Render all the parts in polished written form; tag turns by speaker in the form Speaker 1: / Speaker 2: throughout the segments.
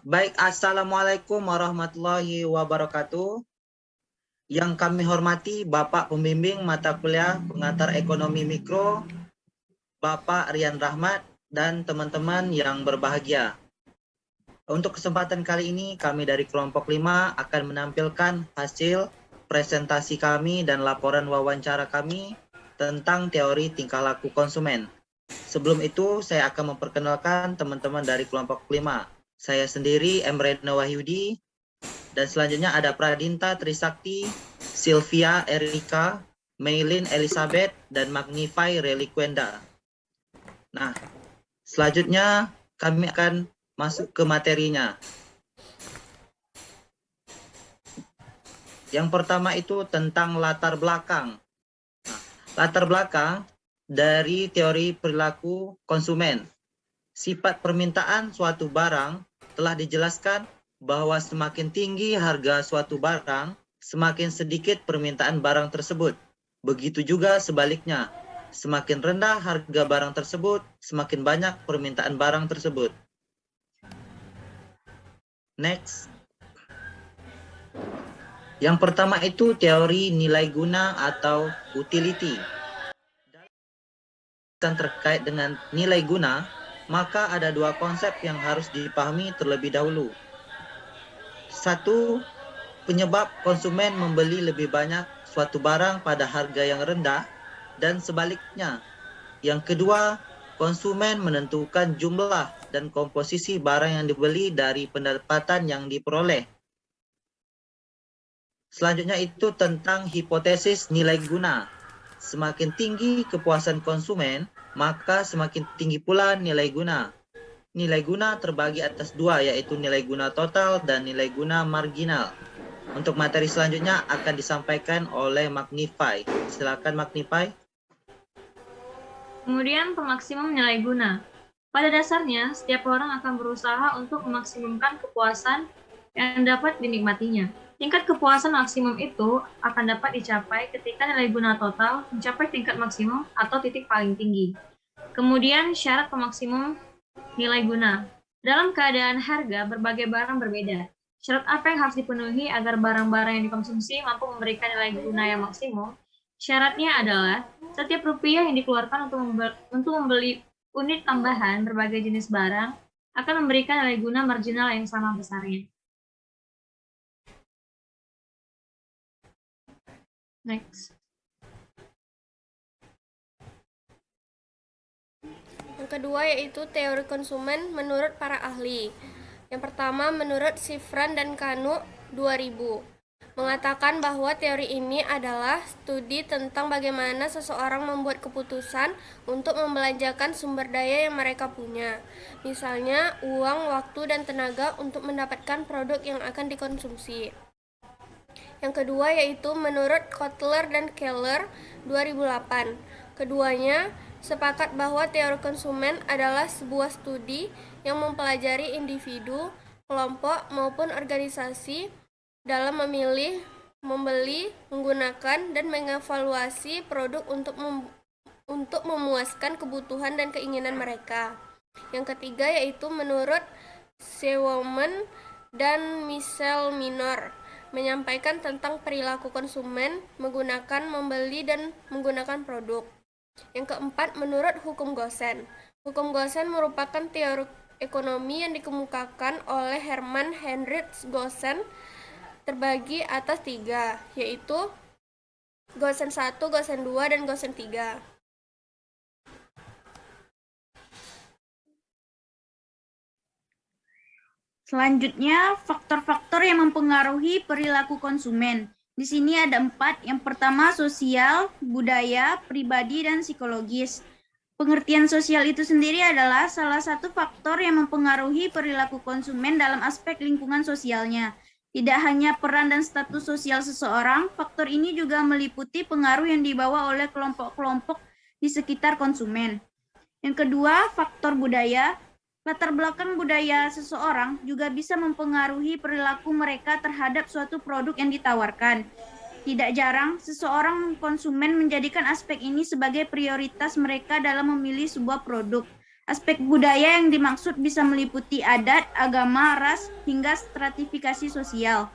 Speaker 1: Baik, Assalamualaikum warahmatullahi wabarakatuh. Yang kami hormati Bapak Pembimbing Mata Kuliah Pengantar Ekonomi Mikro, Bapak Rian Rahmat, dan teman-teman yang berbahagia. Untuk kesempatan kali ini, kami dari kelompok 5 akan menampilkan hasil presentasi kami dan laporan wawancara kami tentang teori tingkah laku konsumen. Sebelum itu, saya akan memperkenalkan teman-teman dari kelompok 5. Saya sendiri, Emrena Wahyudi, dan selanjutnya ada Pradinta Trisakti, Sylvia Erika, Maylin Elizabeth, dan Magnify Reliquenda. Nah, selanjutnya kami akan masuk ke materinya. Yang pertama itu tentang latar belakang. Nah, latar belakang dari teori perilaku konsumen. Sifat permintaan suatu barang telah dijelaskan bahwa semakin tinggi harga suatu barang, semakin sedikit permintaan barang tersebut. Begitu juga sebaliknya, semakin rendah harga barang tersebut, semakin banyak permintaan barang tersebut. Next. Yang pertama itu teori nilai guna atau utility. Terkait dengan nilai guna, maka ada dua konsep yang harus dipahami terlebih dahulu. Satu, penyebab konsumen membeli lebih banyak suatu barang pada harga yang rendah, dan sebaliknya. Yang kedua, konsumen menentukan jumlah dan komposisi barang yang dibeli dari pendapatan yang diperoleh. Selanjutnya itu tentang hipotesis nilai guna. Semakin tinggi kepuasan konsumen, maka semakin tinggi pula nilai guna. Nilai guna terbagi atas dua, yaitu nilai guna total dan nilai guna marginal. Untuk materi selanjutnya akan disampaikan oleh Magnify. Silakan Magnify.
Speaker 2: Kemudian pemaksimum nilai guna. Pada dasarnya, setiap orang akan berusaha untuk memaksimumkan kepuasan yang dapat dinikmatinya. Tingkat kepuasan maksimum itu akan dapat dicapai ketika nilai guna total mencapai tingkat maksimum atau titik paling tinggi. Kemudian syarat pemaksimum nilai guna. Dalam keadaan harga, berbagai barang berbeda. Syarat apa yang harus dipenuhi agar barang-barang yang dikonsumsi mampu memberikan nilai guna yang maksimum? Syaratnya adalah setiap rupiah yang dikeluarkan untuk membeli unit tambahan berbagai jenis barang akan memberikan nilai guna marginal yang sama besarnya. Next.
Speaker 3: Yang kedua yaitu teori konsumen menurut para ahli. Yang pertama menurut Shifran dan Kanu 2000 mengatakan bahwa teori ini adalah studi tentang bagaimana seseorang membuat keputusan untuk membelanjakan sumber daya yang mereka punya. Misalnya uang, waktu, dan tenaga untuk mendapatkan produk yang akan dikonsumsi. Yang kedua yaitu menurut Kotler dan Keller 2008. Keduanya sepakat bahwa teori konsumen adalah sebuah studi yang mempelajari individu, kelompok, maupun organisasi dalam memilih, membeli, menggunakan, dan mengevaluasi produk untuk memuaskan kebutuhan dan keinginan mereka. Yang ketiga yaitu menurut Sewoman dan Michel Minor menyampaikan tentang perilaku konsumen menggunakan, membeli, dan menggunakan produk. Yang keempat, menurut hukum Gosen. Hukum Gosen merupakan teori ekonomi yang dikemukakan oleh Hermann Heinrich Gosen terbagi atas 3, yaitu Gosen 1, Gosen 2, dan Gosen 3.
Speaker 4: Selanjutnya, faktor-faktor yang mempengaruhi perilaku konsumen. Di sini ada 4. Yang pertama, sosial, budaya, pribadi, dan psikologis. Pengertian sosial itu sendiri adalah salah satu faktor yang mempengaruhi perilaku konsumen dalam aspek lingkungan sosialnya. Tidak hanya peran dan status sosial seseorang, faktor ini juga meliputi pengaruh yang dibawa oleh kelompok-kelompok di sekitar konsumen. Yang kedua, faktor budaya. Latar belakang budaya seseorang juga bisa mempengaruhi perilaku mereka terhadap suatu produk yang ditawarkan. Tidak jarang, seseorang konsumen menjadikan aspek ini sebagai prioritas mereka dalam memilih sebuah produk. Aspek budaya yang dimaksud bisa meliputi adat, agama, ras, hingga stratifikasi sosial.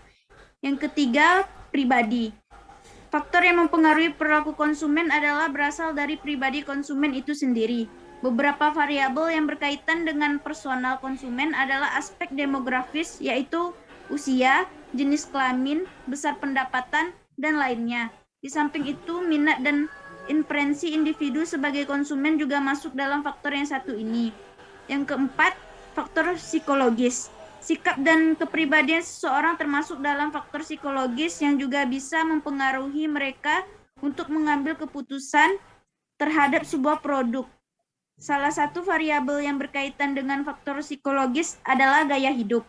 Speaker 4: Yang ketiga, pribadi. Faktor yang mempengaruhi perilaku konsumen adalah berasal dari pribadi konsumen itu sendiri. Beberapa variabel yang berkaitan dengan personal konsumen adalah aspek demografis, yaitu usia, jenis kelamin, besar pendapatan, dan lainnya. Di samping itu, minat dan inferensi individu sebagai konsumen juga masuk dalam faktor yang satu ini. Yang keempat, faktor psikologis. Sikap dan kepribadian seseorang termasuk dalam faktor psikologis yang juga bisa mempengaruhi mereka untuk mengambil keputusan terhadap sebuah produk. Salah satu variabel yang berkaitan dengan faktor psikologis adalah gaya hidup.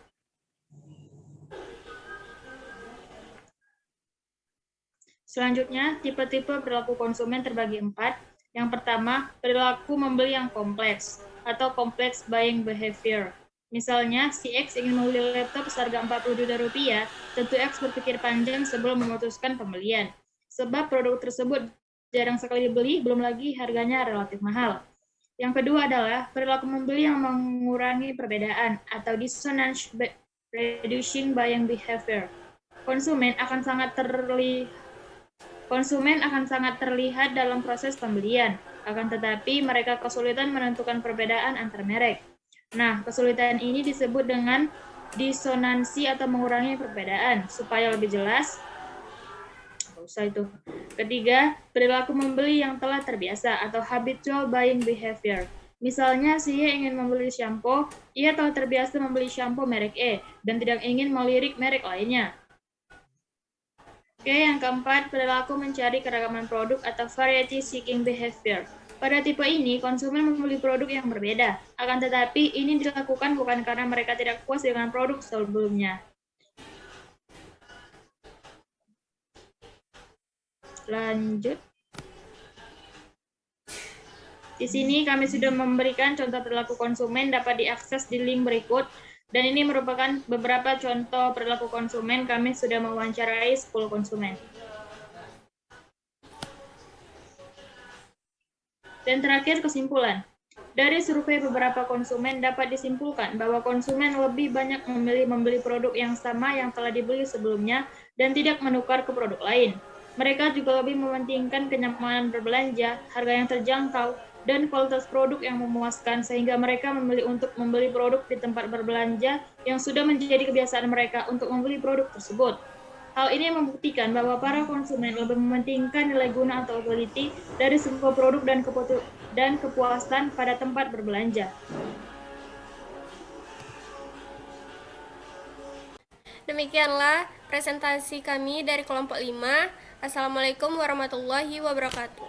Speaker 2: Selanjutnya, tipe-tipe perilaku konsumen terbagi 4. Yang pertama, perilaku membeli yang kompleks atau complex buying behavior. Misalnya, si X ingin membeli laptop seharga 40 juta rupiah, tentu X berpikir panjang sebelum memutuskan pembelian. Sebab produk tersebut jarang sekali dibeli, belum lagi harganya relatif mahal. Yang kedua adalah perilaku membeli yang mengurangi perbedaan atau dissonance reducing buying behavior. Konsumen akan sangat terlihat dalam proses pembelian, akan tetapi mereka kesulitan menentukan perbedaan antar merek. Nah, kesulitan ini disebut dengan disonansi atau mengurangi perbedaan. Supaya lebih jelas, Ketiga, perilaku membeli yang telah terbiasa atau habitual buying behavior. Misalnya, si Y ingin membeli shampoo, ia telah terbiasa membeli shampoo merek E dan tidak ingin melirik merek lainnya. Oke, yang keempat, perilaku mencari keragaman produk atau variety seeking behavior. Pada tipe ini, konsumen membeli produk yang berbeda. Akan tetapi, ini dilakukan bukan karena mereka tidak puas dengan produk sebelumnya. Lanjut. Di sini kami sudah memberikan contoh perilaku konsumen dapat diakses di link berikut. Dan ini merupakan beberapa contoh perilaku konsumen. Kami sudah mewawancarai 10 konsumen. Dan terakhir, kesimpulan. Dari survei beberapa konsumen dapat disimpulkan bahwa konsumen lebih banyak memilih membeli produk yang sama yang telah dibeli sebelumnya dan tidak menukar ke produk lain. Mereka juga lebih mementingkan kenyamanan berbelanja, harga yang terjangkau, dan kualitas produk yang memuaskan sehingga mereka memilih untuk membeli produk di tempat berbelanja yang sudah menjadi kebiasaan mereka untuk membeli produk tersebut. Hal ini membuktikan bahwa para konsumen lebih mementingkan nilai guna atau utility dari sebuah produk dan kepuasan pada tempat berbelanja.
Speaker 3: Demikianlah presentasi kami dari kelompok 5. Assalamualaikum warahmatullahi wabarakatuh.